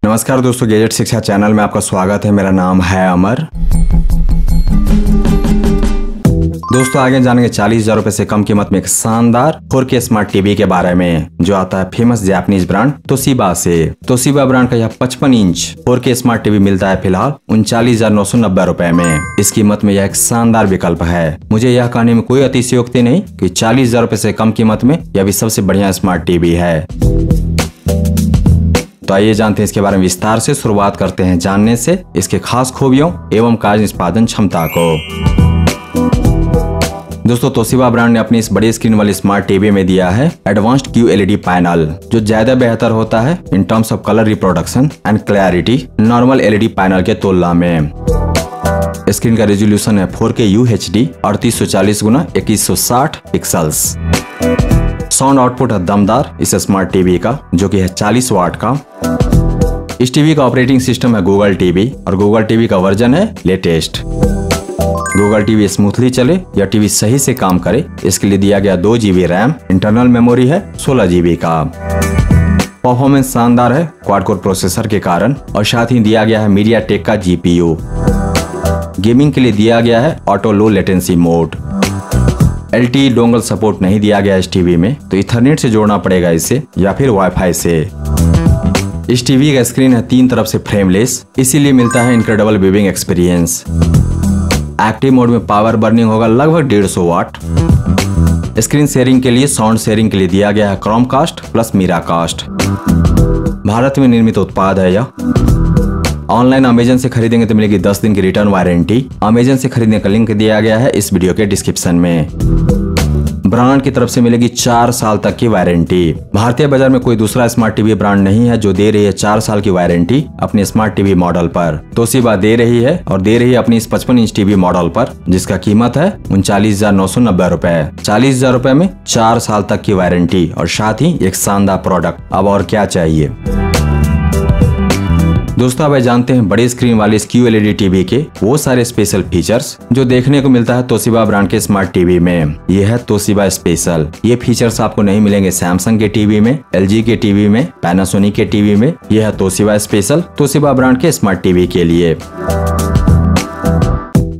नमस्कार दोस्तों, गैजेट शिक्षा चैनल में आपका स्वागत है। मेरा नाम है अमर। दोस्तों आगे जानेंगे 40,000 रुपए से कम कीमत में एक शानदार 4K स्मार्ट टीवी के बारे में, जो आता है फेमस जापानीज ब्रांड तोशिबा से। तोशिबा ब्रांड का यह 55 इंच 4K स्मार्ट टीवी मिलता है फिलहाल 39,990 रुपए में। इस कीमत में यह एक शानदार विकल्प है। मुझे यह कहने में कोई अतिशयोक्ति नहीं कि 40,000 रुपए से कम कीमत में यह भी सबसे बढ़िया स्मार्ट टीवी है। तो आइए जानते हैं इसके बारे में विस्तार से। शुरुआत करते हैं जानने से इसके खास खूबियों एवं कार्य निष्पादन क्षमता को। दोस्तों तोशिबा ब्रांड ने अपनी इस बड़ी स्क्रीन वाली स्मार्ट टीवी में दिया है एडवांस्ड QLED पैनल, जो ज्यादा बेहतर होता है in terms of colour reproduction and clarity normal LED panel के तुलना में। स्क्रीन का रेजोल्यूशन है 4K UHD 3840x2160 pixels. Sound output है दमदार इस स्मार्ट टीवी का, जो कि है 40 वाट का। इस टीवी का ऑपरेटिंग सिस्टम है गूगल टीवी और गूगल टीवी का वर्जन है लेटेस्ट। गूगल टीवी स्मूथली चले या टीवी सही से काम करे, इसके लिए दिया गया 2 GB रैम, इंटरनल मेमोरी है 16 GB का। परफॉर्मेंस शानदार है क्वाड कोर प्रोसेसर के कारण, और साथ ही दिया गया है मीडियाटेक का GPU। गेमिंग के लिए दिया गया है auto low latency mode. LTE dongle support नहीं दिया गया इस टीवी में, तो इथरनेट से जोड़ना पड़ेगा इसे या फिर वाईफाई से। इस टीवी का स्क्रीन है 3 तरफ से फ्रेमलेस, इसीलिए मिलता है incredible viewing experience. Active mode में पावर बर्निंग होगा लगभग 150 वाट। स्क्रीन शेयरिंग के लिए साउंड शेयरिंग के लिए दिया गया है क्रोमकास्ट प्लस मीराकास्ट। भारत में निर्मित उत्पाद है यह। ऑनलाइन अमेजन से खरीदेंगे तो मिलेगी 10 दिन की रिटर्न वारंटी। अमेजन से खरीदने का लिंक दिया गया है इस वीडियो के डिस्क्रिप्शन में। ब्रांड की तरफ से मिलेगी 4 साल तक की वारंटी। भारतीय बाजार में कोई दूसरा स्मार्ट टीवी ब्रांड नहीं है जो दे रही है 4 साल की वारंटी अपने स्मार्ट टीवी मॉडल पर। तोशिबा दे रही है और दे रही है अपनी इस 55 इंच टीवी मॉडल पर, जिसका कीमत है 39,990 रुपए। 40,000 रुपए में 4 साल तक की वारंटी और साथ ही एक शानदार प्रोडक्ट। अब और क्या चाहिए। दोस्तों अब जानते हैं बड़ी स्क्रीन वाली इस QLED टीवी के वो सारे स्पेशल फीचर्स जो देखने को मिलता है तोशिबा ब्रांड के स्मार्ट टीवी में। ये है तोशिबा स्पेशल। ये फीचर्स आपको नहीं मिलेंगे सैमसंग के टीवी में, LG के टीवी में, पैनासोनिक के टीवी में। यह है तोशिबा स्पेशल तोशिबा ब्रांड के स्मार्ट टीवी के लिए।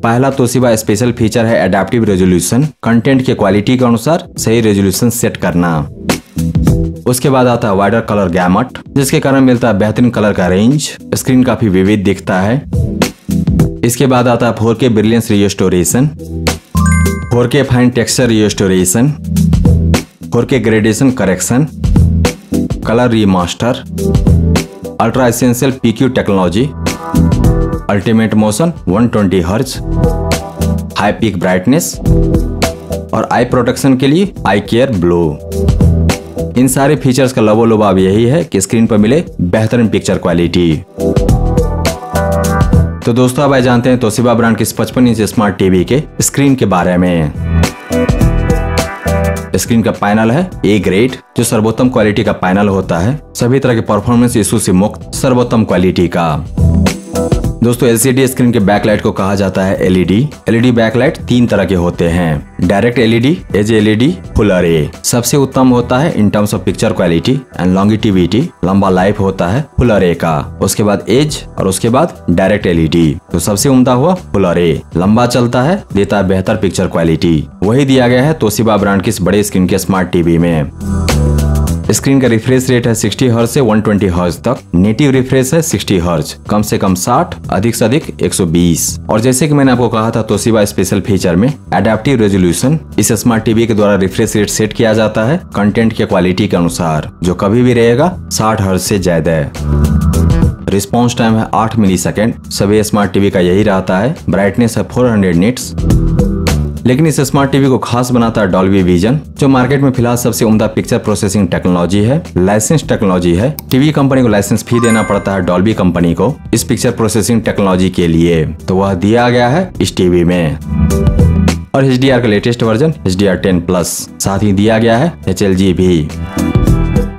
पहला तोशिबा स्पेशल फीचर है एडेप्टिव रेजोल्यूशन। कंटेंट के क्वालिटी के अनुसार सही रेजोल्यूशन सेट करना। उसके बाद आता है वाइडर कलर गैमट, जिसके कारण मिलता है बेहतरीन कलर का रेंज। स्क्रीन काफी विविध दिखता है। इसके बाद आता है 4K brilliance restoration, 4K fine texture restoration, 4K gradation correction, colour remaster, ultra essential PQ technology, ultimate motion 120 hertz, high peak brightness और आई प्रोटेक्शन के लिए आई केयर ब्लो। इन सारे फीचर्स का लबोलुबाब यही है कि स्क्रीन पर मिले बेहतरीन पिक्चर क्वालिटी। तो दोस्तों अब जानते हैं तोशिबा ब्रांड की इस 55 इंच स्मार्ट टीवी के स्क्रीन के बारे में। स्क्रीन का पैनल है A ग्रेड, जो सर्वोत्तम क्वालिटी का पैनल होता है, सभी तरह के परफॉर्मेंस इशू से मुक्त सर्वोत्तम क्वालिटी का। दोस्तों LCD स्क्रीन के बैकलाइट को कहा जाता है LED बैकलाइट 3 तरह के होते हैं, direct LED, edge LED, full array. सबसे उत्तम होता है in terms of picture quality and longevity, लंबा लाइफ होता है फुल अरे का। उसके बाद एज और उसके बाद डायरेक्ट LED। तो सबसे उम्दा हुआ फुल अरे, लंबा चलता है, देता है बेहतर पिक्चर क्वालिटी। वही दिया गया है तोशिबा ब्रांड की इस बड़े स्क्रीन के स्मार्ट टीवी में। स्क्रीन का रिफ्रेश रेट है 60 हर्ट्ज से 120 हर्ट्ज तक। नेटिव रिफ्रेश है 60 हर्ट्ज, कम से कम 60, अधिक से अधिक 120। और जैसे कि मैंने आपको कहा था तोशिबा स्पेशल फीचर में एडेप्टिव रेजोल्यूशन, इस स्मार्ट टीवी के द्वारा रिफ्रेश रेट सेट किया जाता है कंटेंट के क्वालिटी के अनुसार, जो कभी भी रहेगा 60 हर्ट्ज से ज्यादा। रिस्पॉन्स टाइम है 8 मिलीसेकेंड। सभी स्मार्ट टीवी का यही रहता है। ब्राइटनेस है 400 निट्स। लेकिन इस स्मार्ट टीवी को खास बनाता है डॉल्बी विजन, जो मार्केट में फिलहाल सबसे उम्दा पिक्चर प्रोसेसिंग टेक्नोलॉजी है, लाइसेंस टेक्नोलॉजी है। टीवी कंपनी को लाइसेंस फी देना पड़ता है डॉल्बी कंपनी को इस पिक्चर प्रोसेसिंग टेक्नोलॉजी के लिए, तो वह दिया गया है इस टीवी में। और HDR का लेटेस्ट वर्जन HDR10+, साथ ही दिया गया है HLG भी।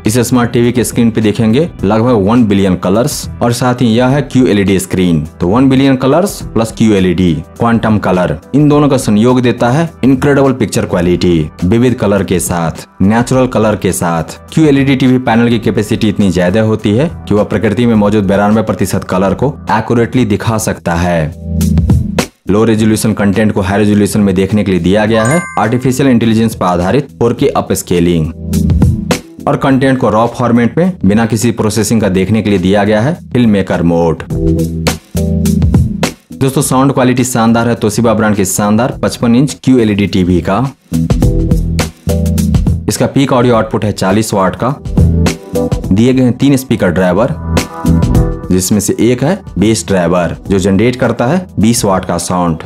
इस स्मार्ट टीवी के स्क्रीन पे देखेंगे लगभग 1 बिलियन कलर्स और साथ ही यह है QLED स्क्रीन। तो 1 billion colours plus QLED quantum colour, इन दोनों का संयोग देता है इनक्रेडिबल पिक्चर क्वालिटी, विविध कलर के साथ, नेचुरल कलर के साथ। QLED टीवी पैनल की कैपेसिटी इतनी ज्यादा होती है कि वह प्रकृति में मौजूद 92% कलर को एक्यूरेटली दिखा सकता है। लो रेजोल्यूशन कंटेंट को हाई रेजोल्यूशन में देखने के लिए दिया गया है आर्टिफिशियल इंटेलिजेंस पर आधारित 4K अप स्केलिंग, और कंटेंट को रॉ फॉर्मेट में बिना किसी प्रोसेसिंग का देखने के लिए दिया गया है फिल्म मेकर मोड। दोस्तों साउंड क्वालिटी शानदार है तोशिबा ब्रांड के शानदार 55 इंच QLED टीवी का। इसका पीक ऑडियो आउटपुट है 40 वाट का। दिए गए हैं 3 स्पीकर ड्राइवर, जिसमें से एक है बेस ड्राइवर जो जनरेट करता है 20 वाट का साउंड,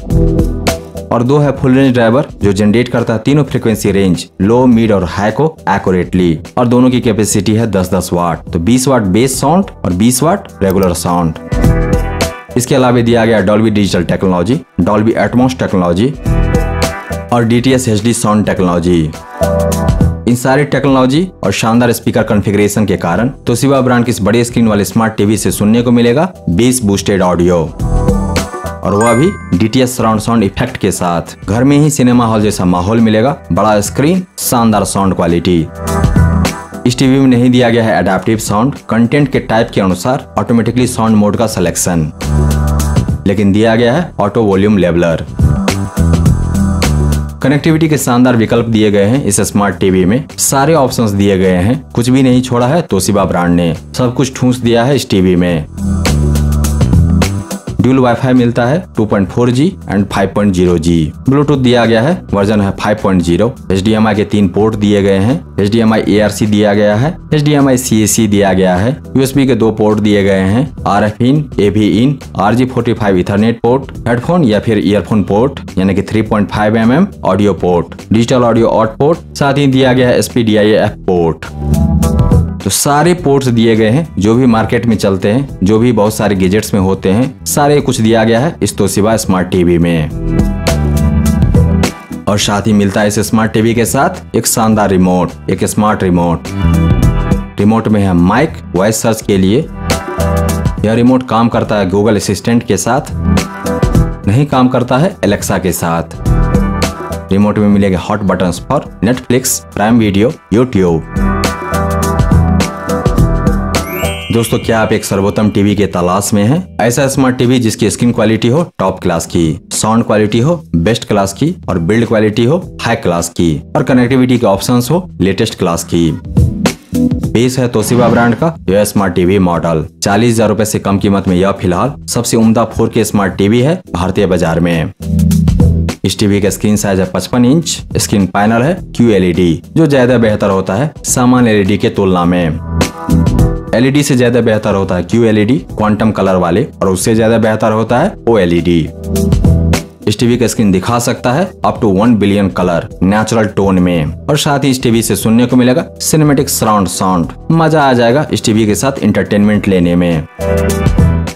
और 2 है फुल रेंज ड्राइवर जो जनरेट करता है तीनों फ्रीक्वेंसी रेंज लो, मिड और हाई को एक्यूरेटली, और दोनों की कैपेसिटी है 10-10 वाट। तो 20 वाट बेस साउंड और 20 वाट रेगुलर साउंड। इसके अलावा दिया गया Dolby digital technology, Dolby Atmos technology और DTS HD साउंड टेक्नोलॉजी। इन सारी टेक्नोलॉजी और शानदार स्पीकर कॉन्फ़िगरेशन के कारण तोशिबा ब्रांड की इस बड़ी स्क्रीन वाले स्मार्ट टीवी से सुनने को मिलेगा बेस बूस्टेड ऑडियो, और वह भी DTS सराउंड साउंड इफेक्ट के साथ। घर में ही सिनेमा हॉल जैसा माहौल मिलेगा, बड़ा स्क्रीन, शानदार साउंड क्वालिटी। इस टीवी में नहीं दिया गया है एडेप्टिव साउंड, कंटेंट के टाइप के अनुसार ऑटोमेटिकली साउंड मोड का सिलेक्शन, लेकिन दिया गया है ऑटो वॉल्यूम लेवलर। कनेक्टिविटी के शानदार विकल्प दिए गए हैं इस स्मार्ट टीवी में, सारे ऑप्शंस दिए गए हैं, कुछ भी नहीं छोड़ा है तोशिबा ब्रांड ने, सब कुछ ठूंस दिया है इस टीवी में। ड्यूल वाईफाई मिलता है 2.4G एंड 5.0G। ब्लूटूथ दिया गया है, वर्जन है 5.0। HDMI के 3 पोर्ट दिए गए हैं, HDMI ARC दिया गया है, HDMI CAC दिया गया है, USB के 2 पोर्ट दिए गए हैं, RF in, AV in, RJ45 Ethernet port, headphone या फिर ईयरफोन पोर्ट यानी कि 3.5 mm audio port, digital audio out port, साथ ही दिया गया है SPDIF पोर्ट। तो सारे पोर्ट्स दिए गए हैं जो भी मार्केट में चलते हैं, जो भी बहुत सारे गैजेट्स में होते हैं, सारे कुछ दिया गया है इस तोशिबा स्मार्ट टीवी में। और साथ ही मिलता है इस स्मार्ट टीवी के साथ एक शानदार रिमोट, एक स्मार्ट रिमोट। रिमोट में है माइक, वॉइस सर्च के लिए। यह रिमोट काम करता है गूगल असिस्टेंट के साथ, नहीं काम करता है एलेक्सा के साथ। रिमोट में मिलेगा hot buttons for Netflix, prime video, YouTube. दोस्तों क्या आप एक सर्वोत्तम टीवी के तलाश में हैं? ऐसा स्मार्ट टीवी जिसकी स्क्रीन क्वालिटी हो टॉप क्लास की, साउंड क्वालिटी हो बेस्ट क्लास की, और बिल्ड क्वालिटी हो हाई क्लास की, और कनेक्टिविटी के ऑप्शंस हो लेटेस्ट क्लास की। पेश है तोशिबा ब्रांड का यह स्मार्ट टीवी मॉडल। 40,000 रुपए से कम कीमत में यह फिलहाल सबसे उम्दा 4K स्मार्ट टीवी है भारतीय बाजार में। इस टीवी का स्क्रीन साइज है 55 इंच। स्क्रीन पैनल है QLED जो ज्यादा बेहतर होता है सामान्य LED के तुलना में। LED से ज्यादा बेहतर होता है QLED क्वांटम कलर वाले, और उससे ज्यादा बेहतर होता है OLED। इस टीवी का स्क्रीन दिखा सकता है up to 1 billion colour natural tone में, और साथ ही इस टीवी से सुनने को मिलेगा सिनेमैटिक सराउंड साउंड। मजा आ जाएगा इस टीवी के साथ एंटरटेनमेंट लेने में।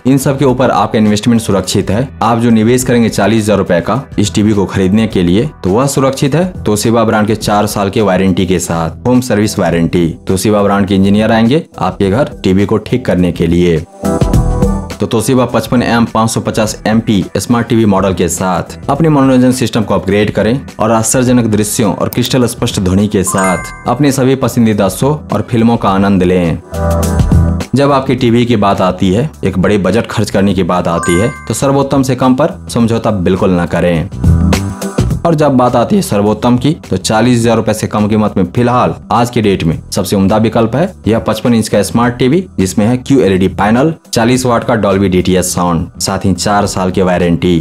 इन सब के ऊपर आपका इन्वेस्टमेंट सुरक्षित है। आप जो निवेश करेंगे 40,000 रुपए का इस टीवी को खरीदने के लिए, तो वह सुरक्षित है तोशिबा ब्रांड के 4 साल के वारंटी के साथ, home service warranty. Toshiba brand के इंजीनियर आएंगे आपके घर टीवी को ठीक करने के लिए। तो Toshiba 55M 550 MP smart TV model के साथ अपने मनोरंजन सिस्टम को अपग्रेड करें और आश्चर्यजनक दृश्यों और क्रिस्टल स्पष्ट ध्वनि के साथ अपने सभी पसंदीदा शो और फिल्मों का आनंद लें। जब आपकी टीवी की बात आती है, एक बड़े बजट खर्च करने की बात आती है, तो सर्वोत्तम से कम पर समझौता बिल्कुल न करें। और जब बात आती है सर्वोत्तम की, तो 40,000 रुपए से कम कीमत में फिलहाल आज के डेट में सबसे उम्दा विकल्प है यह 55 इंच का स्मार्ट टीवी, जिसमें है QLED पैनल, 40 वाट का डॉल्बी DTS साउंड, साथ ही 4 साल की वारंटी।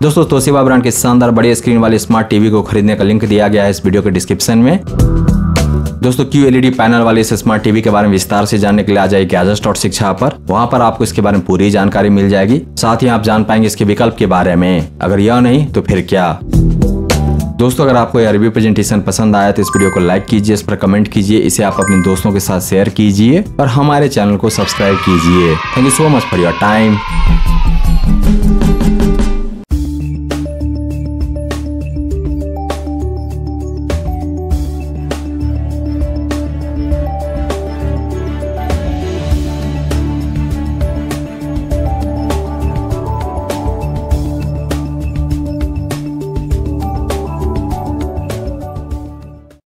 दोस्तों तोशिबा ब्रांड के शानदार बड़े स्क्रीन वाले स्मार्ट टीवी को खरीदने का लिंक दिया गया है इस वीडियो के डिस्क्रिप्शन में। दोस्तों QLED पैनल वाले इस स्मार्ट टीवी के बारे में विस्तार से जानने के लिए आ जाइए गैजेट्स.शिक्षा पर। वहां पर आपको इसके बारे में पूरी जानकारी मिल जाएगी। साथ ही आप जान पाएंगे इसके विकल्प के बारे में। अगर यह नहीं तो फिर क्या। दोस्तों अगर आपको यह रिव्यू प्रेजेंटेशन पसंद आया तो इस वीडियो को लाइक कीजिए, इस पर कमेंट कीजिए, इसे आप अपने दोस्तों के साथ शेयर कीजिए और हमारे चैनल को सब्सक्राइब कीजिए। Thank you so much for your time.